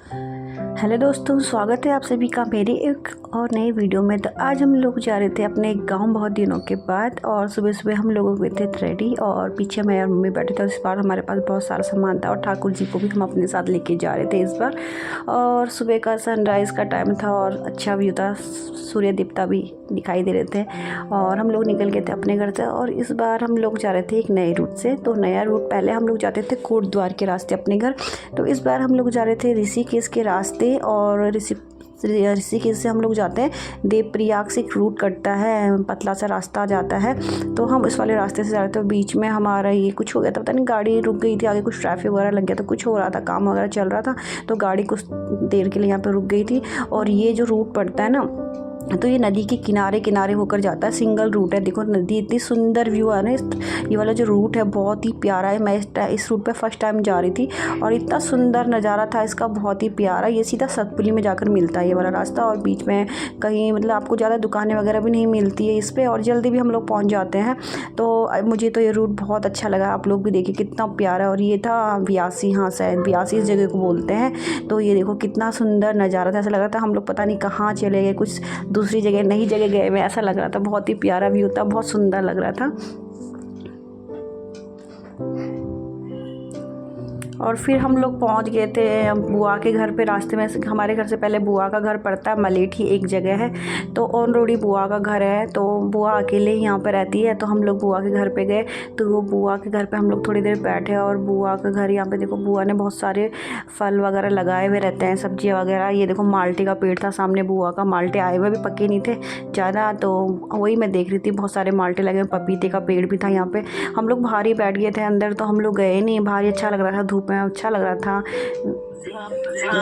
Hello दोस्तों, स्वागत है आप सभी का मेरी एक और नई वीडियो में। तो आज हम लोग जा रहे थे अपने गांव बहुत दिनों के बाद, और सुबह सुबह हम लोग हुए थे रेडी और पीछे मैं और मम्मी बैठे थे। इस बार हमारे पास बहुत सारा सामान था और ठाकुर जी को भी हम अपने साथ लेके जा रहे थे इस बार। और सुबह का सनराइज़ का टाइम था और अच्छा व्यू था, सूर्य देवता भी दिखाई दे रहे थे। और हम लोग निकल गए थे अपने घर से, और इस बार हम लोग जा रहे थे एक नए रूट से। तो नया रूट, पहले हम लोग जाते थे कोटद्वार के रास्ते अपने घर, तो इस बार हम लोग जा रहे थे ऋषिकेश के रास्ते। और ऋषिकेश से हम लोग जाते हैं देवप्रयाग से, एक रूट कटता है, पतला सा रास्ता जाता है, तो हम इस वाले रास्ते से जा रहे थे। बीच में हमारा ये कुछ हो गया था, पता नहीं गाड़ी रुक गई थी, आगे कुछ ट्रैफिक वगैरह लग गया था, कुछ हो रहा था, काम वगैरह चल रहा था, तो गाड़ी कुछ देर के लिए यहाँ पर रुक गई थी। और ये जो रूट पड़ता है ना, तो ये नदी के किनारे किनारे होकर जाता है, सिंगल रूट है। देखो नदी, इतनी सुंदर व्यू है ना। ये वाला जो रूट है बहुत ही प्यारा है। मैं इस रूट पे फर्स्ट टाइम जा रही थी और इतना सुंदर नज़ारा था इसका, बहुत ही प्यारा। ये सीधा सतपुली में जाकर मिलता है ये वाला रास्ता, और बीच में कहीं मतलब आपको ज़्यादा दुकानें वगैरह भी नहीं मिलती है इस पर, और जल्दी भी हम लोग पहुँच जाते हैं। तो मुझे तो ये रूट बहुत अच्छा लगा। आप लोग भी देखिए कितना प्यारा है। और ये था ब्यासी, हाँ शायद ब्यासी इस जगह को बोलते हैं। तो ये देखो कितना सुंदर नज़ारा था, ऐसा लग रहा था हम लोग पता नहीं कहाँ चले गए, कुछ दूसरी जगह नई जगह गए हुए ऐसा लग रहा था। बहुत ही प्यारा व्यू था, बहुत सुंदर लग रहा था। और फिर हम लोग पहुंच गए थे बुआ के घर पे। रास्ते में हमारे घर से पहले बुआ का घर पड़ता है, मलेठी एक जगह है, तो ऑन रोड ही बुआ का घर है। तो बुआ अकेले ही यहाँ पे रहती है, तो हम लोग बुआ के घर पे गए। तो वो बुआ के घर पे हम लोग थोड़ी देर बैठे, और बुआ का घर यहाँ पे देखो, बुआ ने बहुत सारे फल वगैरह लगाए हुए रहते हैं, सब्जियाँ वगैरह। ये देखो माल्टे का पेड़ था सामने बुआ का, माल्टे आए हुए भी, पके नहीं थे ज़्यादा, तो वही मैं देख रही थी, बहुत सारे माल्टे लगे हुए। पपीते का पेड़ भी था यहाँ पे। हम लोग बाहर ही बैठ गए थे, अंदर तो हम लोग गए नहीं। बाहर ही अच्छा लग रहा था, धूप में अच्छा लग रहा था।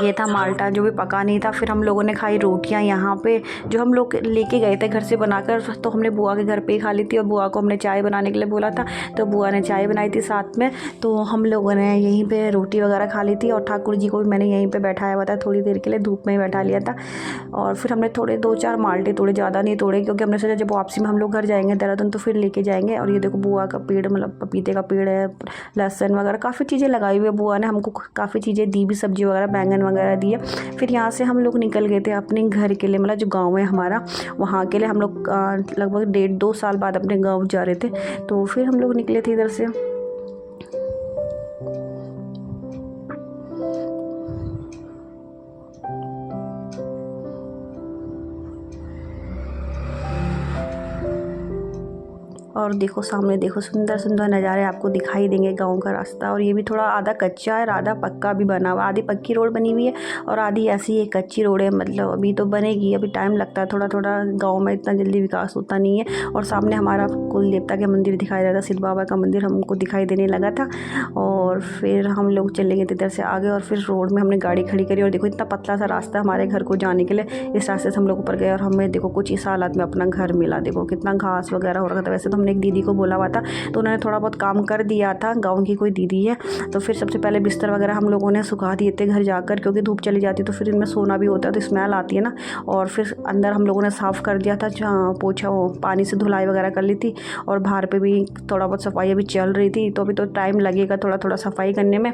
ये था माल्टा जो भी पका नहीं था। फिर हम लोगों ने खाई रोटियां यहाँ पे, जो हम लोग लेके गए थे घर से बनाकर, तो हमने बुआ के घर पे ही खा ली थी। और बुआ को हमने चाय बनाने के लिए बोला था, तो बुआ ने चाय बनाई थी साथ में, तो हम लोगों ने यहीं पे रोटी वगैरह खा ली थी। और ठाकुर जी को भी मैंने यहीं पे बैठाया हुआ था, थोड़ी देर के लिए धूप में ही बैठा लिया था। और फिर हमने थोड़े 2-4 माल्टे तोड़े, ज़्यादा नहीं तोड़े, क्योंकि हमने सोचा जब वापसी में हम लोग घर जाएंगे देहरादून तो फिर लेके जाएंगे। और ये देखो बुआ का पेड़, मतलब पपीते का पेड़ है, लहसुन वगैरह काफ़ी चीज़ें लगाई हुई है बुआ ने, हमको काफ़ी चीज़ें दी भी, सब्जी वगैरह बैंगन वगैरह दिए। फिर यहाँ से हम लोग निकल गए थे अपने घर के लिए, मतलब जो गांव है हमारा वहाँ के लिए। हम लोग लगभग 1.5-2 साल बाद अपने गांव जा रहे थे, तो फिर हम लोग निकले थे इधर से। और देखो सामने देखो, सुंदर सुंदर नज़ारे आपको दिखाई देंगे गांव का रास्ता। और ये भी थोड़ा आधा कच्चा है, आधा पक्का भी बना हुआ। आधी पक्की रोड बनी हुई है और आधी ऐसी एक कच्ची रोड है, मतलब अभी तो बनेगी, अभी टाइम लगता है थोड़ा थोड़ा। गांव में इतना जल्दी विकास होता नहीं है। और सामने हमारा कुल देवता के मंदिर दिखाई दे रहा था, सिद्ध बाबा का मंदिर हमको दिखाई देने लगा था। और फिर हम लोग चले गए थे इधर से आगे, और फिर रोड में हमने गाड़ी खड़ी करी। और देखो इतना पतला सा रास्ता हमारे घर को जाने के लिए, इस रास्ते से हम लोग ऊपर गए। और हमें देखो कुछ इस हालत में अपना घर मिला, देखो कितना घास वगैरह हो रखा था। वैसे तो हमने एक दीदी को बोला हुआ था, तो उन्होंने थोड़ा बहुत काम कर दिया था, गांव की कोई दीदी है। तो फिर सबसे पहले बिस्तर वगैरह हम लोगों ने सुखा दिए थे घर जाकर, क्योंकि धूप चली जाती तो फिर इनमें सोना भी होता है, तो स्मेल आती है ना। और फिर अंदर हम लोगों ने साफ़ कर दिया था, पोछा पानी से धुलाई वगैरह कर ली थी। और बाहर पे भी थोड़ा बहुत सफाई अभी चल रही थी, तो अभी तो टाइम लगेगा थोड़ा थोड़ा सफाई करने में।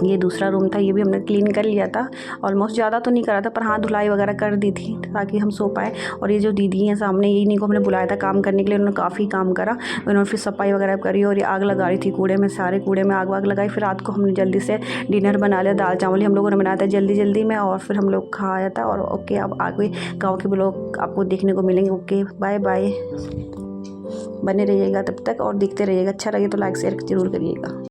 ये दूसरा रूम था, ये भी हमने क्लीन कर लिया था, ऑलमोस्ट ज़्यादा तो नहीं करा था, पर हाँ धुलाई वगैरह कर दी थी ताकि हम सो पाए। और ये जो दीदी हैं सामने, यही इन्हीं को हमने बुलाया था काम करने के लिए, उन्होंने काफ़ी काम करा। उन्होंने फिर सफाई वगैरह करी, और ये आग लगा रही थी कूड़े में, सारे कूड़े में आग वाग लगाई। फिर रात को हमने जल्दी से डिनर बना लिया, दाल चावल ही हम लोगों ने बनाया था जल्दी जल्दी में, और फिर हम लोग खाया था। और ओके, अब आगे गाँव के ब्लॉग आपको देखने को मिलेंगे। ओके बाय बाय, बने रहिएगा तब तक और देखते रहिएगा। अच्छा लगे तो लाइक शेयर जरूर करिएगा।